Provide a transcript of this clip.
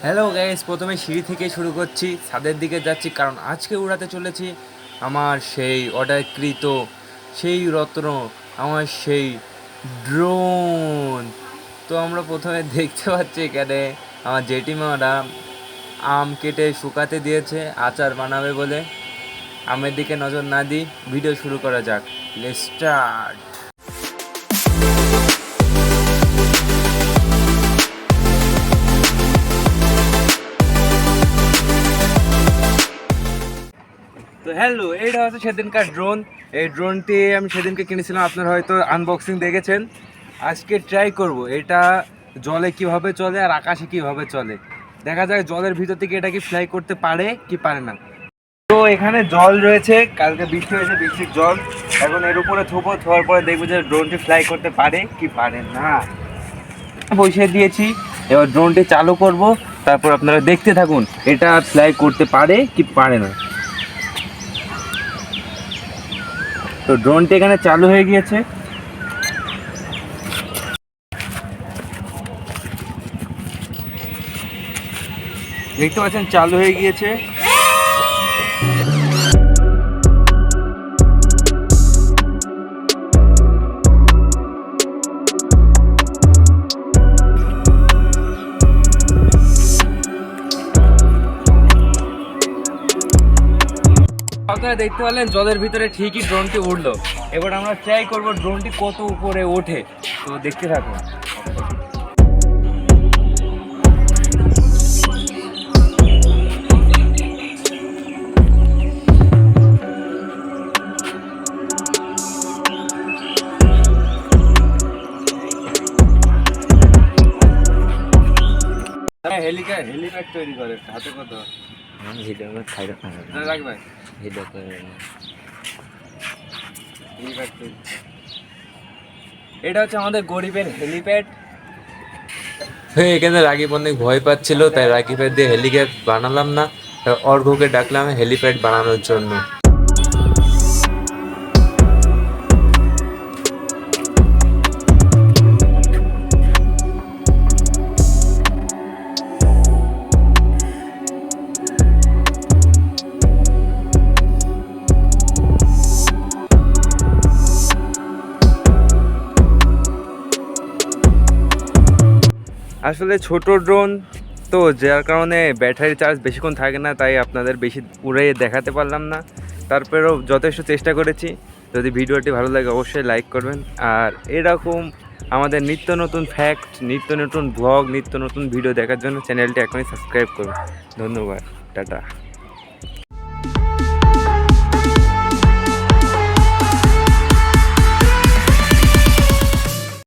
Hello guys, প্রথমে সিঁড়ি থেকে শুরু করছি, ছাদের দিকে যাচ্ছি কারণ আজকে উড়াতে চলেছি আমার সেই অর্ডারকৃত সেই রত্ন, আমার সেই ড্রোন। তো আমরা প্রথমে দেখতে পাচ্ছি এখানে আমার জেঠিমারা আম কেটে শুকাতে দিয়েছে আচার বানাবে বলে। আমের দিকে নজর না দিই, ভিডিও শুরু করা যাক। Let's start. তো হ্যালো, এইটা হচ্ছে সেদিনকার ড্রোন। এই ড্রোনটি আমি সেদিনকে কিনেছিলাম, আপনারা হয়তো আনবক্সিং দেখেছেন। আজকে ট্রাই করব এটা জলে কিভাবে চলে আর আকাশে কিভাবে চলে। দেখা যাক জলের ভিতর থেকে এটা কি ফ্লাই করতে পারে কি পারে না। তো এখানে জল রয়েছে, কালকে বৃষ্টি হয়েছে, বৃষ্টির জল এখন এর উপরে থুবো, থোয়ার পরে দেখবো যে ড্রোনটি ফ্লাই করতে পারে কি পারে না। বসিয়ে দিয়েছি, এবার ড্রোনটি চালু করব, তারপর আপনারা দেখতে থাকুন এটা ফ্লাই করতে পারে কি পারে না। তো ড্রোনটি এখানে চালু হয়ে গিয়েছে। দেখতে পাচ্ছেন চালু হয়ে গিয়েছে। আপনারা দেখতে পারলেন জলের ভিতরে ঠিকই ড্রোনটি উঠলো। এবার আমরা ট্রাই করব ড্রোনটি কত উপরে ওঠে। তো দেখতে থাকুন। হেলিপ্যাড তৈরি করে হাতে কত রাখবে। এটা হচ্ছে আমাদের গরিবের হেলিপ্যাড। এখানে রাকিব অনেক ভয় পাচ্ছিল, তাই রাকিবের দিয়ে হেলিপ্যাড বানালাম না, অর্ঘকে ডাকলাম হেলিপ্যাড বানানোর জন্য। আসলে ছোট ড্রোন তো, যার কারণে ব্যাটারি চার্জ বেশিক্ষণ থাকে না, তাই আপনাদের বেশি উড়ে দেখাতে পারলাম না। তারপরেও যথেষ্ট চেষ্টা করেছি। যদি ভিডিওটি ভালো লাগে অবশ্যই লাইক করবেন। আর এরকম আমাদের নিত্য নতুন ফ্যাক্ট, নিত্য নতুন ব্লগ, নিত্য নতুন ভিডিও দেখার জন্য চ্যানেলটি এখনই সাবস্ক্রাইব করুন। ধন্যবাদ, টাটা।